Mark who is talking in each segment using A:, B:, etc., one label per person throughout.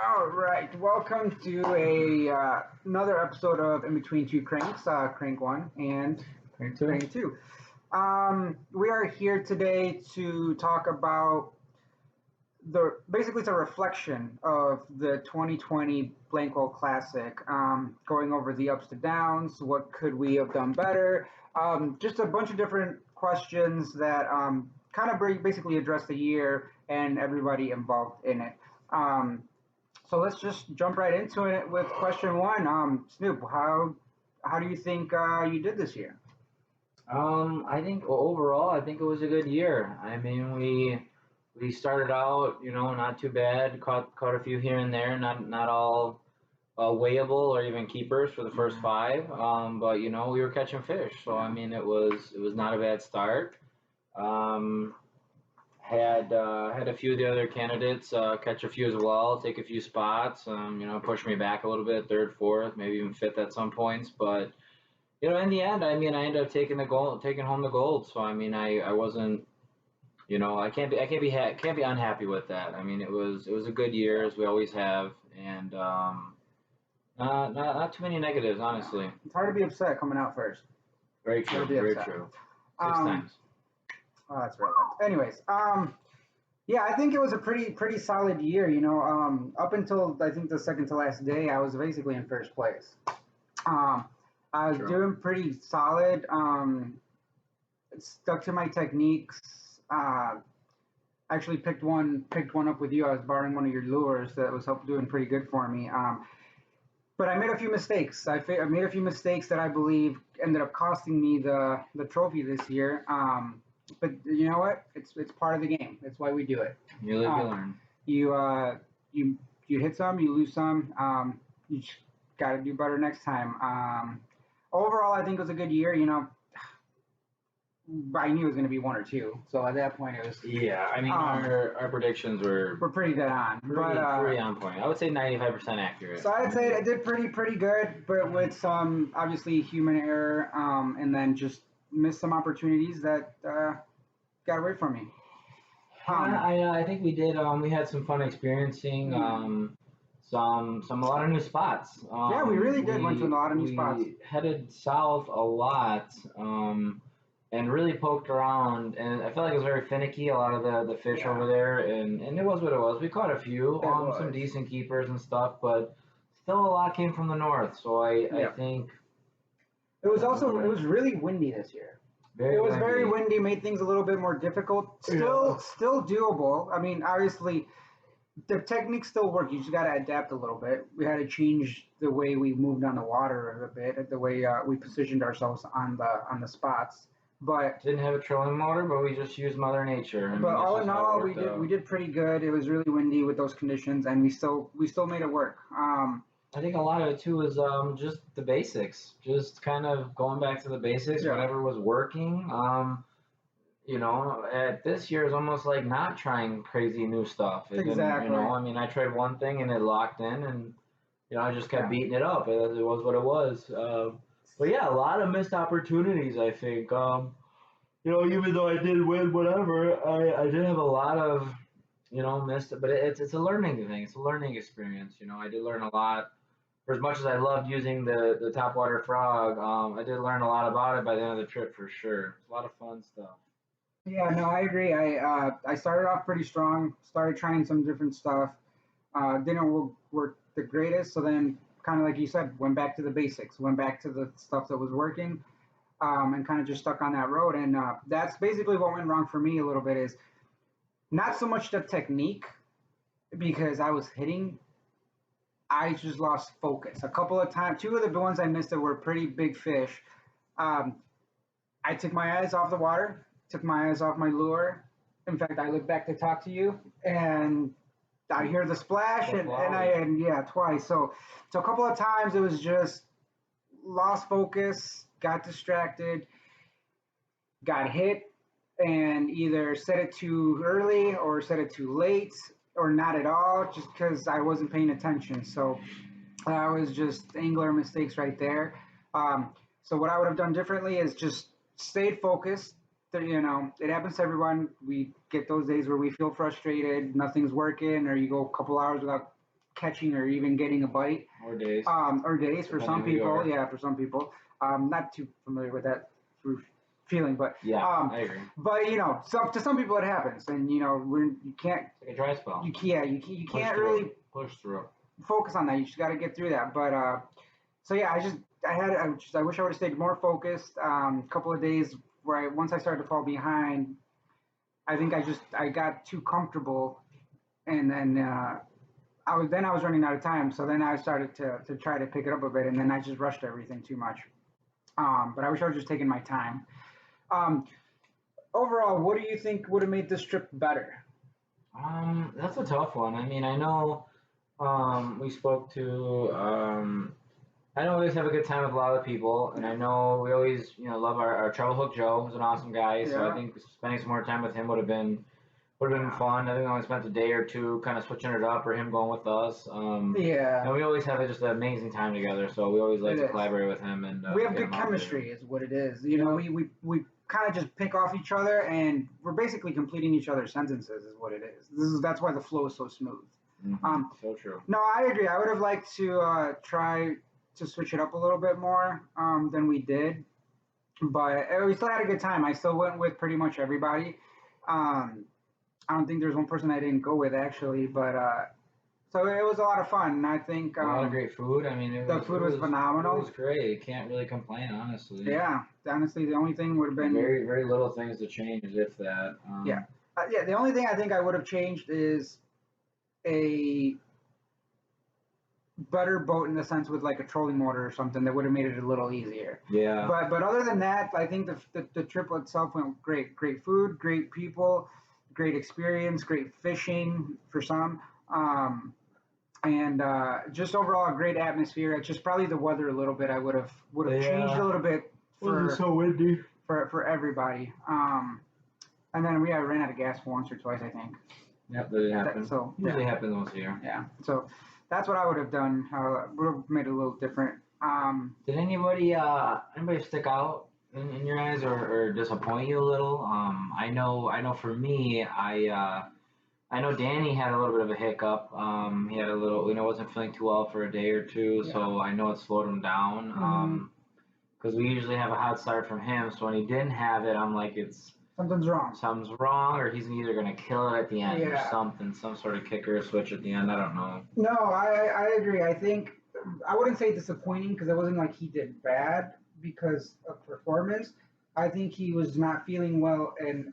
A: All right, welcome to another episode of In Between Two Cranks, Crank One and
B: Crank two.
A: Crank Two. We are here today to talk about basically it's a reflection of the 2020 Blanquel Classic, going over the ups to downs, what could we have done better, just a bunch of different questions that kind of basically address the year and everybody involved in it. So let's just jump right into it with question one. Snoop, how do you think you did this year?
B: I think overall, I think it was a good year. I mean, we started out, not too bad. Caught a few here and there, not all weighable or even keepers for the first five. But we were catching fish, so I mean, it was not a bad start. Um, had a few of the other candidates catch a few as well, take a few spots. Push me back a little bit, third, fourth, maybe even fifth at some points, but. In the end, I mean, I ended up taking home the gold. So I mean, I wasn't, I can't be unhappy with that. I mean, it was a good year as we always have, and not too many negatives, honestly.
A: It's hard to be upset coming out first.
B: Very
A: It's
B: true,
A: hard to be
B: very
A: upset.
B: true. Six
A: Um,
B: times.
A: oh, that's relevant. Anyways, yeah, I think it was a pretty solid year. Up until I think the second to last day, I was basically in first place. Um, I was
B: True.
A: doing pretty solid. Stuck to my techniques. Actually picked one up with you. I was borrowing one of your lures that was doing pretty good for me. But I made a few mistakes. I made a few mistakes that I believe ended up costing me the trophy this year. But you know what? It's part of the game. That's why we do it.
B: You live, you
A: Um,
B: learn.
A: you you hit some, you lose some. You just got to do better next time. Overall, I think it was a good year. I knew it was going to be one or two. So at that point, it was
B: Yeah, I mean,
A: um,
B: our predictions were
A: we're pretty dead on.
B: pretty on point. I would say 95% accurate.
A: So I'd say I did pretty good, but with some obviously human error, and then just missed some opportunities that got away from me.
B: Yeah,
A: Um,
B: I think we did. We had some fun experiencing a lot of new spots.
A: yeah, we really did went to a lot of new spots.
B: We headed south a lot, and really poked around. And I felt like it was very finicky. A lot of the fish
A: Yeah,
B: over there, and it was what it was. We caught a few,
A: it
B: some
A: was.
B: decent keepers and stuff, but still a lot came from the north. So I
A: Yeah.
B: think
A: It was really windy this year.
B: very
A: It was very
B: windy.
A: windy, made things a little bit more difficult.
B: Yeah.
A: Still doable. I mean, obviously the techniques still work. You just got to adapt a little bit. We had to change the way we moved on the water a bit, the way we positioned ourselves on the spots. But
B: Didn't have a trolling motor, but we just used Mother Nature, and
A: but
B: that's
A: all
B: just
A: in
B: how it
A: all,
B: worked
A: we
B: out.
A: did pretty good. It was really windy with those conditions, and we still made it work.
B: I think a lot of it too is just the basics, just kind of going back to the basics,
A: Yeah,
B: whatever was working. At this year is almost like not trying crazy new stuff. It didn't,
A: exactly.
B: I mean, I tried one thing and it locked in, and I just kept
A: Yeah.
B: beating it up. It was what it was. But yeah, a lot of missed opportunities. I think. Even though I did win, whatever, I did have a lot of missed it. But it's a learning thing. It's a learning experience. I did learn a lot. For as much as I loved using the topwater frog, I did learn a lot about it by the end of the trip for sure. It's a lot of fun stuff.
A: Yeah, no, I agree. I started off pretty strong. Started trying some different stuff. Didn't work the greatest. So then, kind of like you said, went back to the basics. Went back to the stuff that was working, and kind of just stuck on that road. And that's basically what went wrong for me a little bit. Is not so much the technique because I was hitting. I just lost focus a couple of times. Two of the ones I missed that were pretty big fish. Um, I took my eyes off the water, took my eyes off my lure. In fact, I looked back to talk to you, and I hear the splash,
B: The volley.
A: and yeah, twice. So a couple of times it was just lost focus, got distracted, got hit, and either set it too early or set it too late or not at all, just because I wasn't paying attention. So that was just angler mistakes right there. So what I would have done differently is just stayed focused. It happens to everyone. We get those days where we feel frustrated, nothing's working, or you go a couple hours without catching or even getting a bite.
B: Or days.
A: Or days for some people. Yeah, for some people. Not too familiar with that feeling, but
B: yeah, I agree.
A: But to some people it happens, and you can't.
B: It's like a dry spell.
A: You can't really
B: push through.
A: Focus on that. You just got to get through that. But so yeah, I wish I would have stayed more focused. A couple of days where once I started to fall behind, I think I got too comfortable, and then I was running out of time. So then I started to try to pick it up a bit, and then I just rushed everything too much. But I wish I was just taking my time. Overall, what do you think would have made this trip better?
B: That's a tough one. I mean, I know we spoke to. I know we always have a good time with a lot of people, and I know we always, love our travel hook Joe, who's an awesome guy. So I think spending some more time with him would have been fun. I think I only spent a day or two kind of switching it up, or him going with us. And we always have just an amazing time together. So we always like to collaborate with him, and
A: we have good chemistry, is what it is. We kind of just pick off each other, and we're basically completing each other's sentences, is what it is. That's why the flow is so smooth.
B: Mm-hmm. So true.
A: No, I agree. I would have liked to try to switch it up a little bit more than we did, but we still had a good time. I still went with pretty much everybody. I don't think there's one person I didn't go with actually, but so it was a lot of fun. And I think
B: a lot of great food. I mean,
A: the food was phenomenal.
B: It was great. Can't really complain, honestly.
A: Yeah, honestly, the only thing would have been
B: very, very little things to change, if that.
A: Yeah. The only thing I think I would have changed is a better boat, in the sense with like a trolling motor or something that would have made it a little easier.
B: Yeah.
A: But other than that, I think the trip itself went great. Great food, great people, great experience, great fishing for some, and just overall a great atmosphere. It's just probably the weather a little bit. I would have changed a little bit.
B: It was so windy
A: for everybody. And then we ran out of gas once or twice, I think.
B: Yep, that happened. Usually happens once a year.
A: Yeah. So that's what I would have done. Would have made it a little different.
B: Did anybody stick out in your eyes, or disappoint you a little? I know for me, I know Danny had a little bit of a hiccup. He had a little, wasn't feeling too well for a day or two, so I know it slowed him down. Because we usually have a hot start from him, so when he didn't have it, I'm like,
A: something's wrong,
B: or he's either going to kill it at the end or something, some sort of kicker or switch at the end. I don't know.
A: No, I agree. I think I wouldn't say disappointing, because it wasn't like he did bad because of performance. I think he was not feeling well, and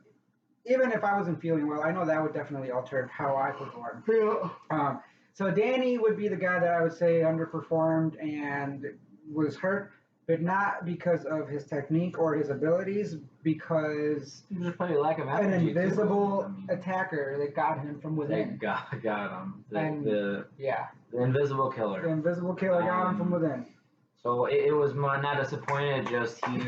A: even if I wasn't feeling well, I know that would definitely alter how I perform.
B: Yeah.
A: So Danny would be the guy that I would say underperformed and was hurt, but not because of his technique or his abilities, because
B: just probably lack of energy,
A: an invisible attacker that got him from within.
B: Got him. The invisible killer.
A: The invisible killer got him from within.
B: So it was not disappointed. Just he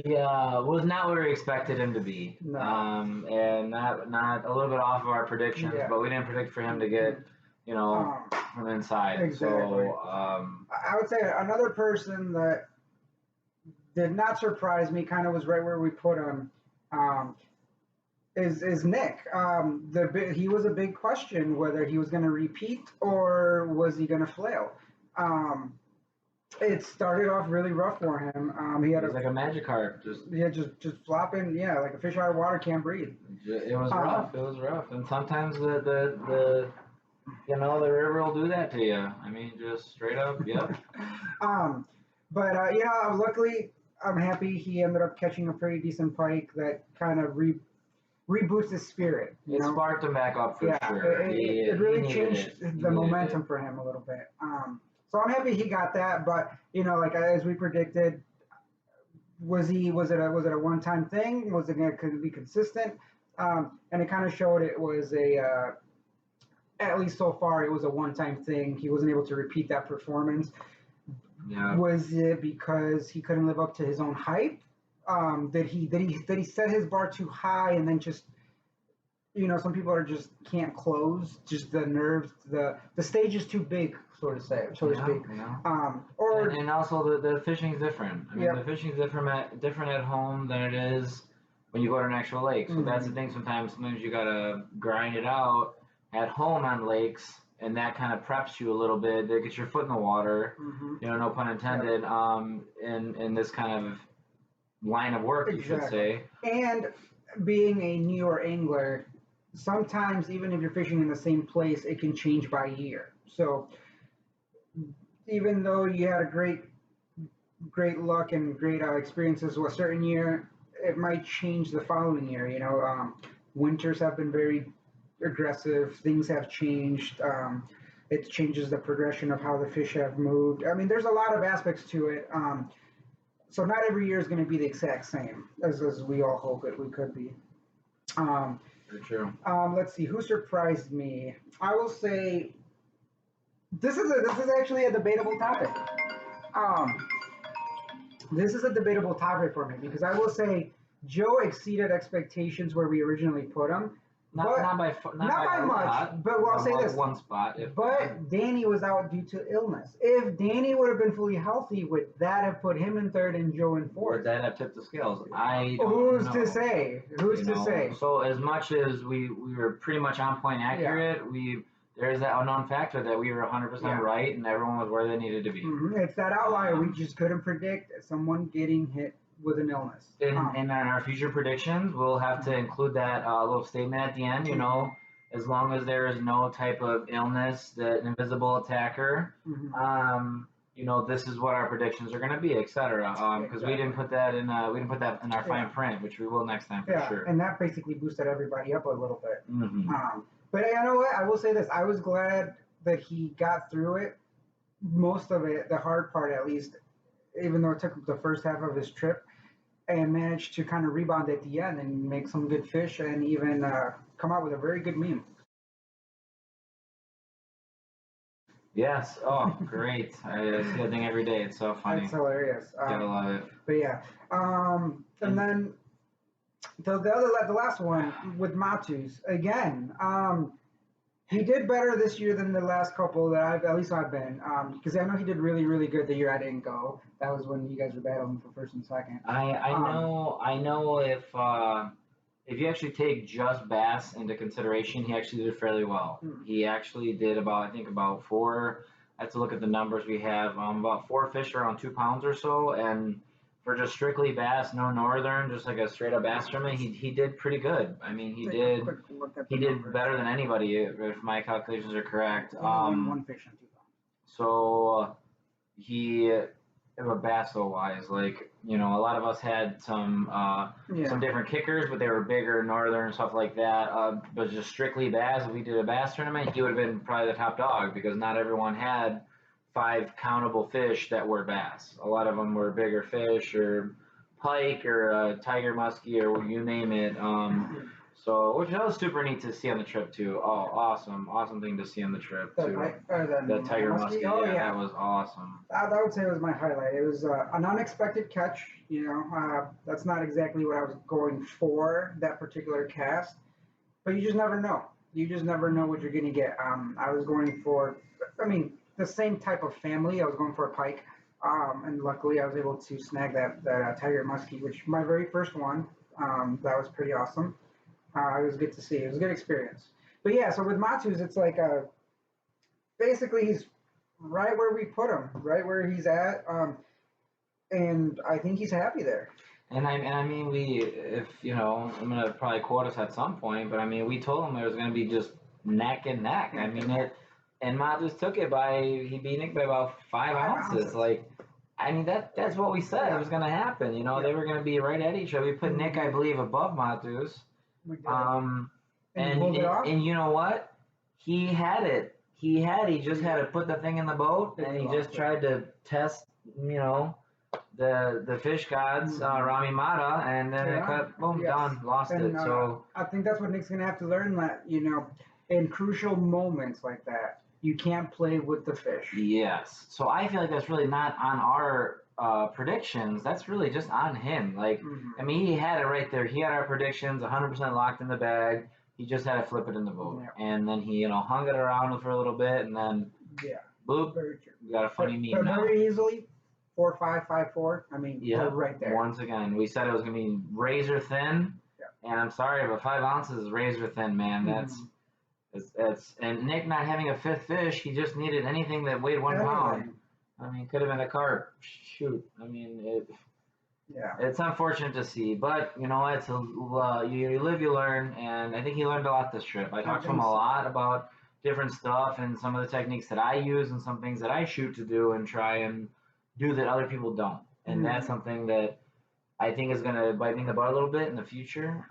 B: was not where we expected him to be.
A: No.
B: And not a little bit off of our predictions, but we didn't predict for him to get from inside.
A: Exactly.
B: So
A: I would say another person that did not surprise me, kind of was right where we put him, is Nick. He was a big question whether he was going to repeat or was he going to flail. It started off really rough for him. He had
B: like a magic carp, just
A: flopping, like a fish out of water, can't breathe.
B: It was rough. It was rough, and sometimes the river will do that to you. I mean, just straight up, yep.
A: But luckily, I'm happy he ended up catching a pretty decent pike that kind of reboosts his spirit.
B: It sparked him back up for sure.
A: It really changed the momentum for him a little bit. So I'm happy he got that, but as we predicted, was it a one-time thing? Was it going to be consistent? And it kind of showed it was at least so far, it was a one-time thing. He wasn't able to repeat that performance.
B: Yeah.
A: Was it because he couldn't live up to his own hype? Did he set his bar too high and then just some people just can't close, just the nerves, the stage is too big, so to speak.
B: Yeah. And also the fishing's different. I mean, the fishing's different at home than it is when you go to an actual lake. So that's the thing. Sometimes you gotta grind it out at home on lakes. and that kind of preps you a little bit to get your foot in the water.
A: Hmm.
B: You know, no pun intended.
A: Yep.
B: In this kind of line of work, you should
A: Exactly.
B: say.
A: And being a newer angler, sometimes even if you're fishing in the same place, it can change by year. So even though you had a great luck and great experiences with a certain year, it might change the following year. Winters have been very aggressive. Things have changed. It changes the progression of how the fish have moved. I mean, there's a lot of aspects to it. So not every year is going to be the exact same as we all hope it we could be. Um,
B: For true.
A: let's see who surprised me. I will say this is actually a debatable topic. Um, this is a debatable topic for me because I will say Joe exceeded expectations where we originally put him,
B: Not
A: but
B: not by
A: not by
B: a
A: much.
B: lot.
A: But well, I'll say
B: One
A: this.
B: one spot. If
A: But Danny was out due to illness. If Danny would have been fully healthy, would that have put him in third and Joe in
B: would
A: fourth?
B: that have tipped the scales? I don't
A: Who's
B: know.
A: to say? Who's
B: You
A: to
B: know,
A: say?
B: so as much as we were pretty much on point accurate, there's that unknown factor that we were 100%
A: Yeah.
B: right and everyone was where they needed to be.
A: It's that outlier we just couldn't predict someone getting hit with an illness.
B: In our future predictions, we'll have to include that little statement at the end. You know, as long as there is no type of illness, that invisible attacker,
A: Mhm.
B: you know, this is what our predictions are going to be, etc. Because we didn't put that in our fine print, which we will next time for sure.
A: And that basically boosted everybody up a little bit.
B: Mm-hmm.
A: But you know what? I will say this: I was glad that he got through it, most of it, the hard part at least, even though it took the first half of his trip, and managed to kind of rebound at the end and make some good fish and even come out with a very good meme.
B: Yes. Oh, great! I see that thing every day. It's so funny.
A: That's hilarious.
B: Gotta love it.
A: But yeah, and then the last one with Matus again. He did better this year than the last couple that I've been, because I know he did really good the year I didn't go. That was when you guys were battling for first and second.
B: I know if you actually take just bass into consideration, he actually did fairly well. He actually did about four. I have to look at the numbers we have. About four fish around 2 pounds or so, and for just strictly bass, no northern, just like a straight up bass tournament, he did pretty good. I mean, he did better than anybody if my calculations are correct.
A: One fish on 2 pounds.
B: So he basso wise, like, you know, a lot of us had some different kickers, but they were bigger, northern, stuff like that. But just strictly bass, if we did a bass tournament, he would have been probably the top dog because not everyone had 5 countable fish that were bass. A lot of them were bigger fish or pike or tiger muskie or you name it. So, which that was super neat to see on the trip too. Oh, awesome thing to see on the trip too. The tiger muskie, that was awesome.
A: I would say it was my highlight. It was an unexpected catch. That's not exactly what I was going for that particular cast, but you just never know. You just never know what you're gonna get. I was going for, the same type of family. I was going for a pike, and luckily I was able to snag that tiger muskie, which my very first one. That was pretty awesome. It was good to see. It was a good experience. But yeah, so with Matus, it's like basically he's right where we put him, right where he's at, and I think he's happy there.
B: And I mean, if you know, I'm gonna probably quote us at some point, but I mean, we told him it was gonna be just neck and neck. I mean and Matus took it he beat Nick by about 5 ounces. Like, I mean, that's what we said it was gonna happen. You know, they were gonna be right at each other. We put Nick, I believe, above Matus. And you know what? He had it. He just had to put the thing in the boat, and he just tried to test, you know, the fish gods, Rami Mata, and then it cut, boom, done, lost it. So
A: I think that's what Nick's gonna have to learn, that in crucial moments like that, you can't play with the fish.
B: Yes. So I feel like that's really not on our predictions. That's really just on him. Like, I mean, he had it right there. He had our predictions 100% locked in the bag. He just had to flip it in the boat, and then he, hung it around for a little bit, and then boop, we got a funny meme now.
A: Very easily, 4.5, 5.4. I mean, we're right there.
B: Once again, we said it was gonna be razor thin, and I'm sorry, but 5 ounces is razor thin, man. And Nick not having a fifth fish, he just needed anything that weighed 1 pound.
A: Everything.
B: I mean, could have been a carp. Shoot. I mean,
A: Yeah.
B: it's unfortunate to see, but you know, you live, you learn, and I think he learned a lot this trip. I talked to him a lot about different stuff and some of the techniques that I use and some things that I shoot to do and try and do that other people don't. And that's something that I think is going to bite me in the butt a little bit in the future,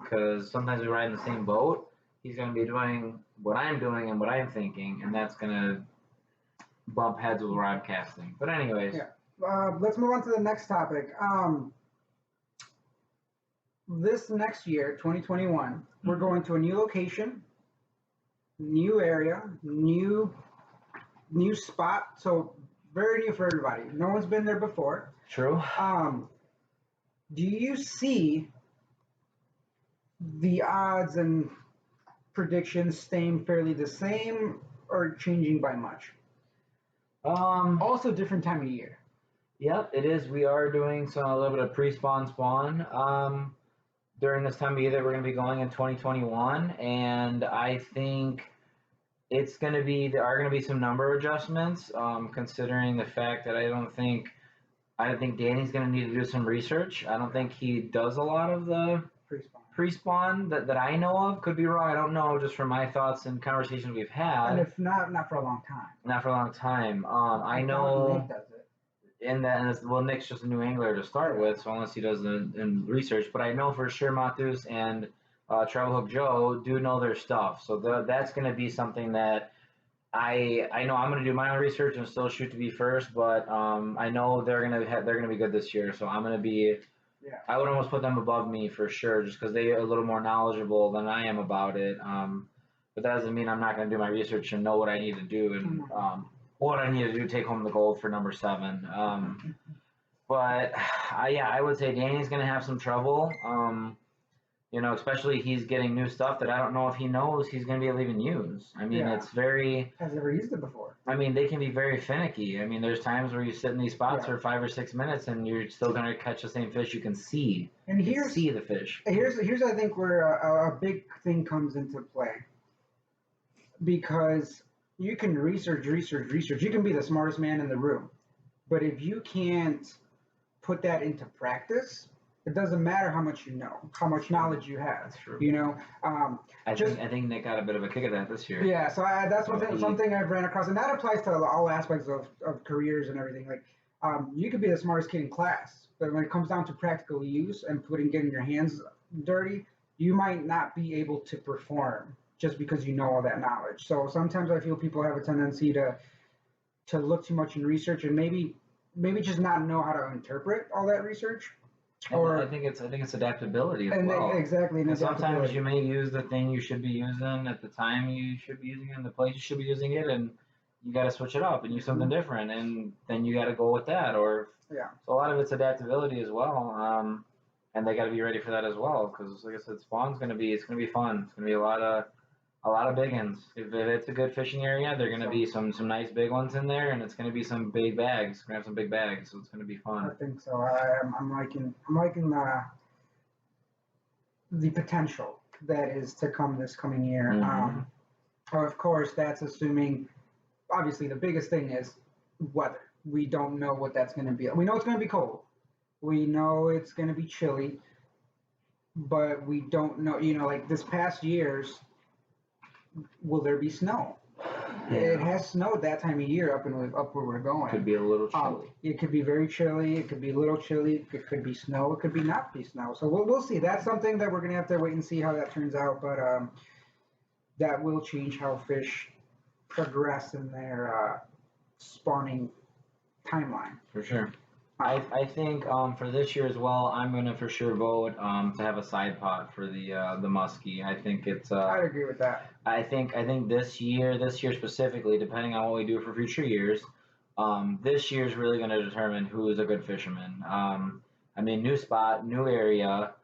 B: because sometimes we ride in the same boat. He's going to be doing what I'm doing and what I'm thinking, and that's going to bump heads with where I'm casting. But anyways.
A: Yeah. Let's move on to the next topic. This next year, 2021, we're going to a new location, new area, new spot. So very new for everybody. No one's been there before.
B: True.
A: Do you see the odds and predictions staying fairly the same or changing by much? Also, different time of year.
B: Yep, it is. We are doing a little bit of pre-spawn spawn during this time of year that we're going to be going in 2021, and I think there are going to be some number adjustments, considering the fact that I don't think Danny's going to need to do some research. I don't think he does a lot of the pre-spawn that I know of. Could be wrong. I don't know, just from my thoughts and conversations we've had.
A: And if not for a long time.
B: Not for a long time. I know.
A: Nick does it.
B: Nick's just a new angler to start with, so unless he does in research. But I know for sure Mathus and Travel Hook Joe do know their stuff. So that's going to be something that I know I'm going to do my own research and still shoot to be first, but I know they're going to be good this year. So I'm going to be.
A: Yeah.
B: I would almost put them above me for sure, just because they are a little more knowledgeable than I am about it. But that doesn't mean I'm not going to do my research and know what I need to do and what I need to do to take home the gold for number 7. But I would say Danny's going to have some trouble. Especially he's getting new stuff that I don't know if he knows he's going to be able to even use. I mean, it's very.
A: Has never used it before.
B: I mean, they can be very finicky. I mean, there's times where you sit in these spots for 5 or 6 minutes and you're still going to catch the same fish you can see.
A: And
B: see the fish.
A: Here's I think where a big thing comes into play. Because you can research. You can be the smartest man in the room. But if you can't put that into practice, it doesn't matter how much you know, how much knowledge you have.
B: That's true.
A: I
B: think Nick got a bit of a kick of that this year.
A: Yeah, so that's something I've ran across, and that applies to all aspects of careers and everything. Like, you could be the smartest kid in class, but when it comes down to practical use and getting your hands dirty, you might not be able to perform just because you know all that knowledge. So sometimes I feel people have a tendency to look too much in research and maybe just not know how to interpret all that research.
B: I think it's adaptability as well.
A: Exactly.
B: And sometimes you may use the thing you should be using at the time you should be using it, and the place you should be using it, and you got to switch it up and use something different, and then you got to go with that. So a lot of it's adaptability as well, and they got to be ready for that as well, because like I said, spawn's going to be fun. It's going to be a lot of big ones. If it's a good fishing area, there are going to be some nice big ones in there, and it's going to be some big bags. We're going to have some big bags, so it's going to be fun.
A: I think so. I'm liking the potential that is to come this coming year. Of course, that's assuming. Obviously, the biggest thing is weather. We don't know what that's going to be. We know it's going to be cold. We know it's going to be chilly, but we don't know. Like this past year's. Will there be snow? Yeah. It has snowed that time of year up where we're going.
B: Could be a little chilly.
A: It could be very chilly. It could be a little chilly. It could be snow. It could be not be snow. So we'll see. That's something that we're gonna have to wait and see how that turns out. But that will change how fish progress in their spawning timeline.
B: For sure. I think for this year as well, I'm gonna for sure vote to have a side pot for the muskie. I think it's.
A: I'd agree with that.
B: I think this year specifically, depending on what we do for future years, this year is really going to determine who is a good fisherman. I mean, new spot, new area.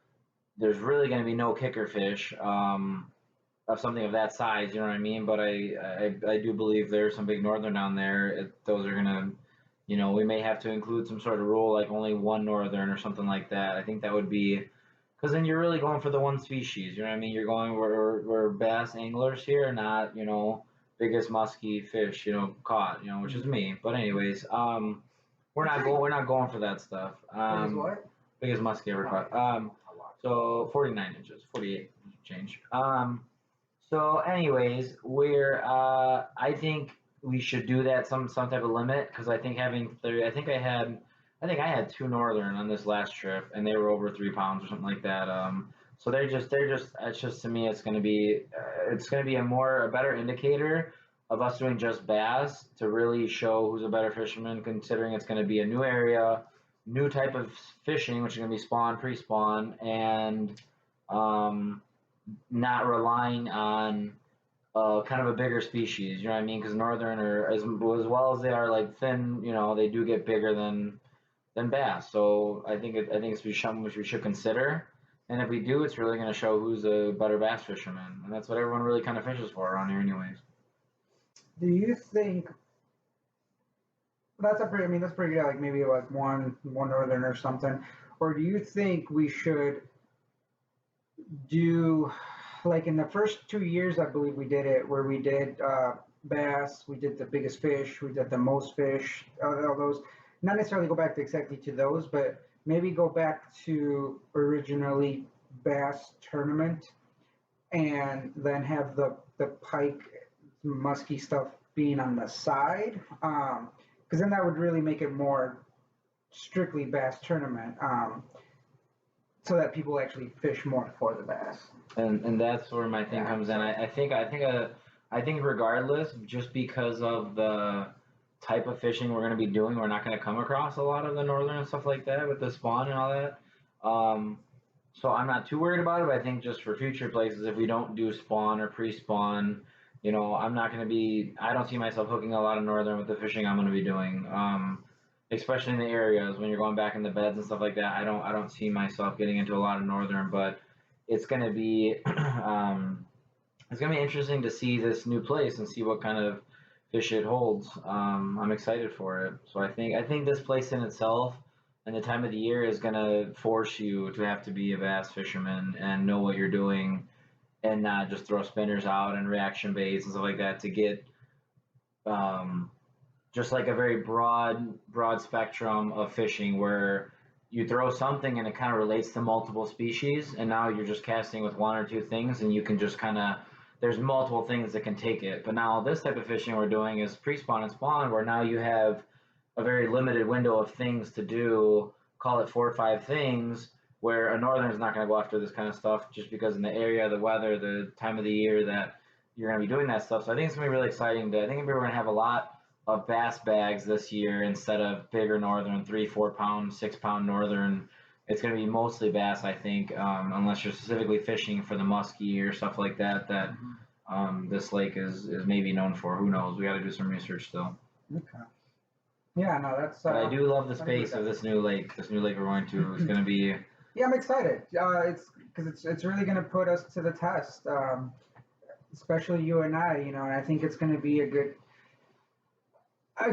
B: There's really going to be no kicker fish of something of that size. You know what I mean? But I do believe there's some big northern down there. Those are going to. We may have to include some sort of rule like only one northern or something like that. I think that would be because then you're really going for the one species. You know what I mean? You're going we're bass anglers here, not biggest musky fish caught. Which is me. But anyways, we're not going for that stuff.
A: Biggest what?
B: Biggest muskie ever caught. So 49 inches, 48 change. So anyways, I think we should do that some type of limit because I think having 30. I think I had two northern on this last trip and they were over 3 pounds or something like that. So it's just to me it's gonna be a better indicator of us doing just bass to really show who's a better fisherman, considering it's going to be a new area, new type of fishing, which is going to be spawn, pre-spawn, and not relying on kind of a bigger species. You know what I mean? Because northern are as well as they are like thin. They do get bigger than bass. So I think it's something which we should consider. And if we do, it's really going to show who's a better bass fisherman, and that's what everyone really kind of fishes for around here, anyways.
A: Do you think that's that's pretty good, like maybe like one northern or something? Or do you think we should do like in the first 2 years, I believe we did it, where we did bass, we did the biggest fish, we did the most fish, all those. Not necessarily go back to exactly to those, but maybe go back to originally bass tournament, and then have the pike musky stuff being on the side, because then that would really make it more strictly bass tournament, so that people actually fish more for the bass.
B: And that's where my thing comes in. I think regardless, just because of the type of fishing we're going to be doing, we're not going to come across a lot of the northern and stuff like that with the spawn and all that. So I'm not too worried about it, but I think just for future places, if we don't do spawn or pre-spawn, I'm not going to be. I don't see myself hooking a lot of northern with the fishing I'm going to be doing. Especially in the areas when you're going back in the beds and stuff like that. I don't see myself getting into a lot of northern, but it's going to be it's going to be interesting to see this new place and see what kind of fish it holds. I'm excited for it. So I think this place in itself and the time of the year is going to force you to have to be a bass fisherman and know what you're doing and not just throw spinners out and reaction baits and stuff like that to get just like a very broad spectrum of fishing where you throw something and it kind of relates to multiple species, and now you're just casting with one or two things and you can just kind of there's multiple things that can take it. But now this type of fishing we're doing is pre-spawn and spawn, where now you have a very limited window of things to do, call it 4 or 5 things, where a northern is not going to go after this kind of stuff just because in the area, the weather, the time of the year that you're going to be doing that stuff. So I think it's going to be really exciting. I think we're going to have a lot of bass bags this year instead of bigger northern, 3-4 pound, 6 pound northern. It's going to be mostly bass, I think, unless you're specifically fishing for the muskie or stuff like that. This lake is maybe known for. Who knows? We got to do some research still.
A: Okay. Yeah, no, that's.
B: But I do love the space of this new lake. This new lake we're going to is going to be.
A: Yeah, I'm excited. It's because it's really going to put us to the test, especially you and I. And I think it's going to be a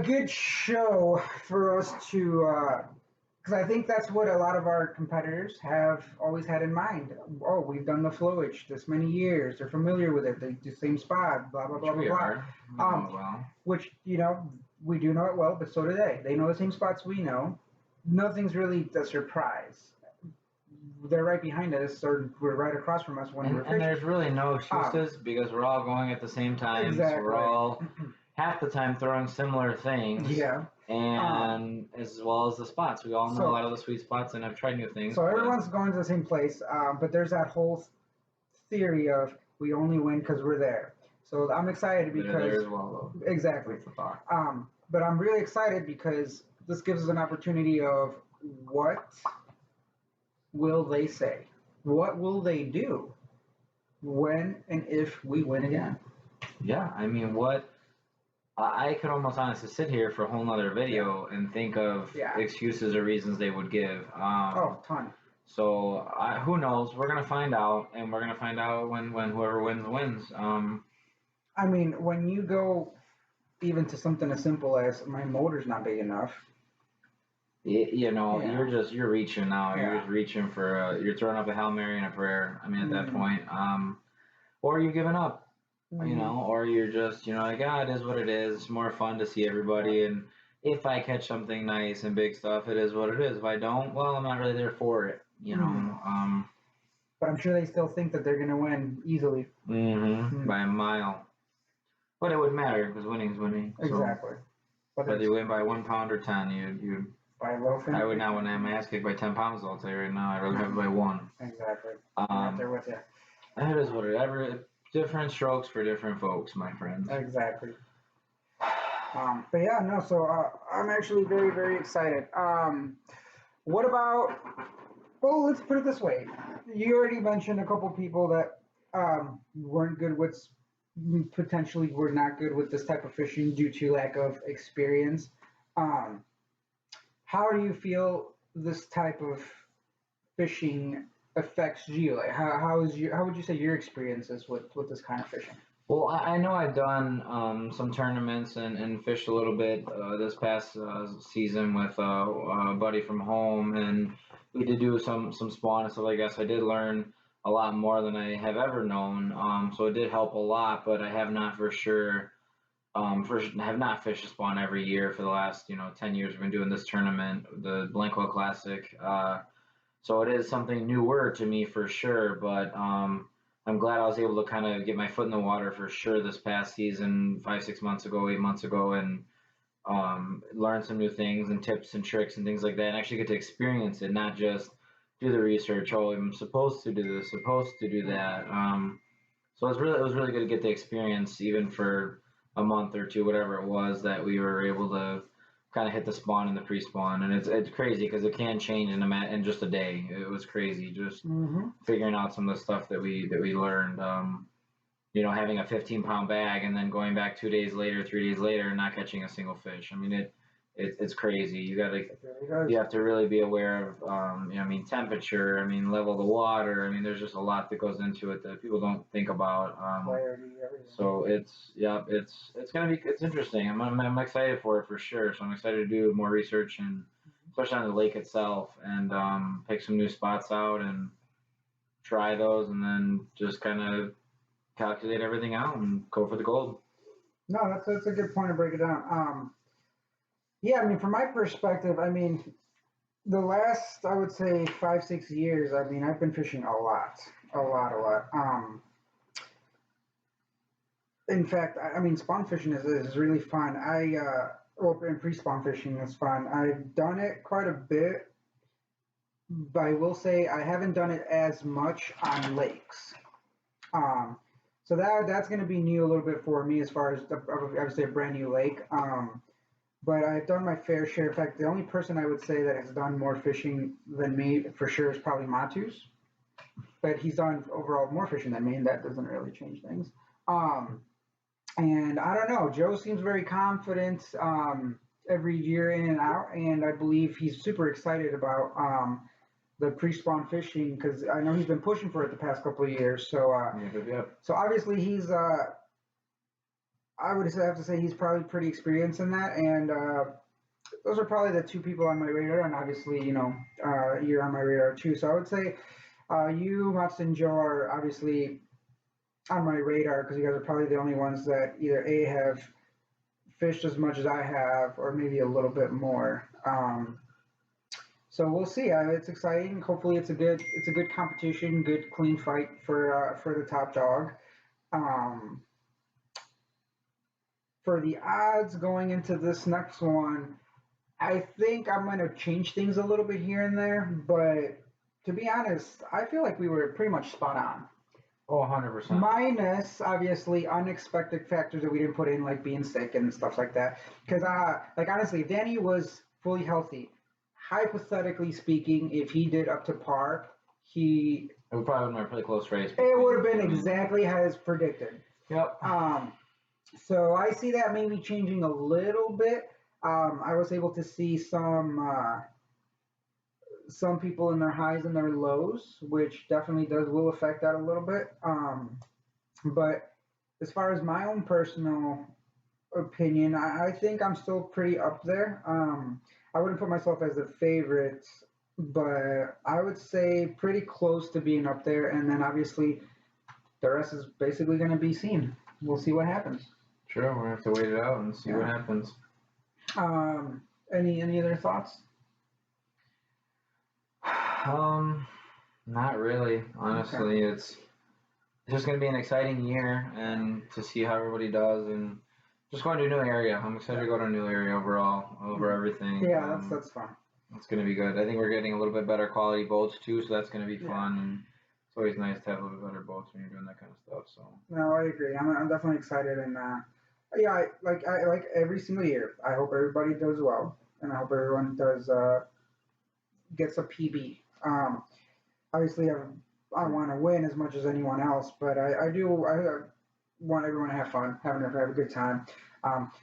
A: good show for us to. Because I think that's what a lot of our competitors have always had in mind. Oh, we've done the flowage this many years. They're familiar with it. They do the same spot. Blah blah blah blah blah. Which we do know it well, but so do they. They know the same spots we know. Nothing's really a surprise. They're right behind us, or we're right across from us when we're fishing.
B: And there's really no excuses because we're all going at the same time.
A: Exactly.
B: So we're all half the time throwing similar things.
A: Yeah.
B: And as well as the spots. We all know a lot of the sweet spots and have tried new things.
A: So everyone's going to the same place, but there's that whole theory of we only win because we're there. So I'm excited because
B: there as well, though.
A: Exactly. But I'm really excited because this gives us an opportunity of what will they say? What will they do when and if we win again?
B: Yeah, I mean, I could almost honestly sit here for a whole nother video and think of excuses or reasons they would give.
A: Ton.
B: So who knows? We're gonna find out, and we're gonna find out when whoever wins.
A: I mean, when you go even to something as simple as my motor's not big enough,
B: You know,
A: Yeah.
B: you're reaching now. You're
A: Yeah.
B: just reaching for you're throwing up a Hail Mary and a prayer. I mean, at that
A: Hmm.
B: point, or you're giving up. You
A: Hmm.
B: know, or you're just, like, it is what it is. It's more fun to see
A: Yeah.
B: everybody, and if I catch something nice and big stuff, it is what it is. If I don't, well, I'm not really there for it.
A: Hmm. But I'm sure they still think that they're gonna win easily. Hmm.
B: By a mile. But it wouldn't matter because winning is winning. So
A: Exactly. Whether
B: whether
A: it's
B: you win by 1 pound or 10, you
A: by a little
B: I
A: finger.
B: would not want to have my ass kicked by 10 pounds. I'll tell you right now. I'd rather have it by one.
A: Exactly. I'm right there
B: Um,
A: with you.
B: that is what it. Different strokes for different folks, my friends.
A: Exactly. But yeah, no. So I'm actually very, very excited. What about? Well, let's put it this way. You already mentioned a couple people that weren't good with, potentially were not good with this type of fishing due to lack of experience. Um, how do you feel this type of fishing affects you? Like, how would you say your experiences with this kind of fishing?
B: Well, I know I've done some tournaments and fished a little bit this past season with a buddy from home, and we did do some spawn and stuff. I guess I did learn a lot more than I have ever known. So it did help a lot, but I have not for sure. Have not fished a spawn every year for the last 10 years. We've been doing this tournament, the Blanquel Classic. So it is something newer to me for sure, but I'm glad I was able to kind of get my foot in the water for sure this past season, 5, 6 months ago, 8 months ago, and learn some new things and tips and tricks and things like that, and actually get to experience it, not just do the research. Oh, I'm supposed to do this, supposed to do that. So it was really good to get the experience, even for a month or two, whatever it was, that we were able to kind of hit the spawn and the pre-spawn, and it's crazy because it can change in just a day. It was crazy just
A: Mm-hmm.
B: figuring out some of the stuff that we learned. Having a 15-pound bag and then going back 2 days later, 3 days later, and not catching a single fish. I mean, it's crazy. You have to really be aware of, temperature. I mean, level of the water. I mean, there's just a lot that goes into it that people don't think about.
A: Clarity, everything.
B: So it's interesting. I'm excited for it for sure. So I'm excited to do more research and especially on the lake itself and pick some new spots out and try those and then just kind of calculate everything out and go for the gold.
A: No, that's a good point to break it down. Yeah, I mean, from my perspective, I mean, the last, I would say, 5, 6 years, I mean, I've been fishing a lot, a lot, a lot. In fact, I mean, spawn fishing is really fun. Well, and pre-spawn fishing is fun. I've done it quite a bit, but I will say I haven't done it as much on lakes. Um, so that's going to be new a little bit for me as far as I would say a brand new lake. But I've done my fair share. In fact, the only person I would say that has done more fishing than me for sure is probably Matus. But he's done overall more fishing than me, and that doesn't really change things. Um, and I don't know. Joe seems very confident every year in and out, and I believe he's super excited about the pre-spawn fishing because I know he's been pushing for it the past couple of years. So, so obviously he's I would have to say he's probably pretty experienced in that, and those are probably the two people on my radar, and obviously, you're on my radar too. So I would say you, Mats, and Joe are obviously on my radar because you guys are probably the only ones that either A, have fished as much as I have, or maybe a little bit more. So we'll see. It's exciting. Hopefully, it's a good competition, good clean fight for the top dog. Um, for the odds going into this next one, I think I'm going to change things a little bit here and there, but to be honest, I feel like we were pretty much spot on.
B: Oh, 100%.
A: Minus obviously unexpected factors that we didn't put in, like being sick and stuff like that. Because, like honestly, if Danny was fully healthy, hypothetically speaking, if he did up to par,
B: It would probably been a pretty close race.
A: it would have been exactly as predicted.
B: Yep.
A: So I see that maybe changing a little bit. I was able to see some people in their highs and their lows, which definitely will affect that a little bit. But as far as my own personal opinion, I think I'm still pretty up there. I wouldn't put myself as a favorite, but I would say pretty close to being up there. And then obviously the rest is basically going to be seen. We'll see what happens.
B: Sure, we're gonna have to wait it out and see what
A: Yeah.
B: happens.
A: Any other thoughts?
B: Um, Not really.
A: Okay.
B: Honestly, it's just gonna be an exciting year, and to see how everybody does, and just going to a new area. I'm excited
A: Yeah.
B: to go to a new area overall, over everything.
A: Yeah, that's fun.
B: It's gonna be good. I think we're getting a little bit better quality boats too, so that's gonna be
A: Yeah.
B: fun. And it's always nice to have a little bit better boats when you're doing that kind of stuff. So
A: No, I agree. I'm definitely excited, and yeah, I like every single year. I hope everybody does well, and I hope everyone does gets a PB. Obviously, I want to win as much as anyone else, but I want everyone to have fun, have a good time.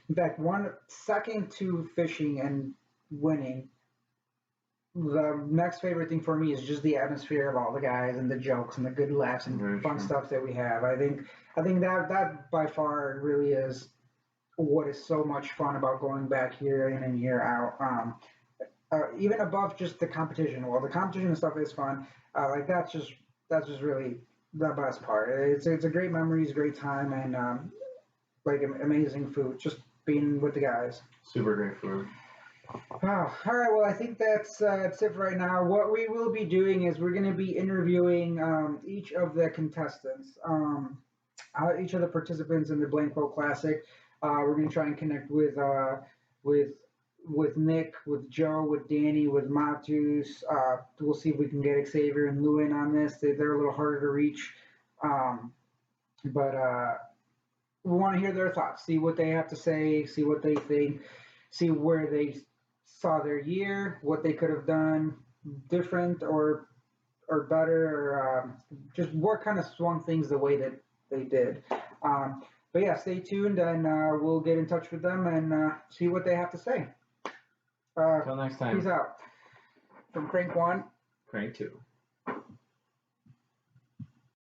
A: In fact, one second to fishing and winning, the next favorite thing for me is just the atmosphere of all the guys and the jokes and the good laughs and
B: very
A: fun
B: true.
A: stuff that we have. I think that by far really is what is so much fun about going back year in and year out. Even above just the competition. Well, the competition and stuff is fun. Like that's just really the best part. It's a great memories, great time, and like amazing food. Just being with the guys.
B: Super great food.
A: Oh, all right. Well, I think that's it for right now. What we will be doing is we're going to be interviewing each of the contestants, each of the participants in the Blanquel Classic. We're going to try and connect with with Nick, with Joe, with Danny, with Matus. We'll see if we can get Xavier and Lewin on this. They're a little harder to reach, um, but we want to hear their thoughts, see what they have to say, see what they think, see where they saw their year, what they could have done different or better, or just what kind of swung things the way that they did. But yeah, stay tuned, and we'll get in touch with them and see what they have to say.
B: Until next
A: Peace
B: time.
A: out from Crank One.
B: Crank 2.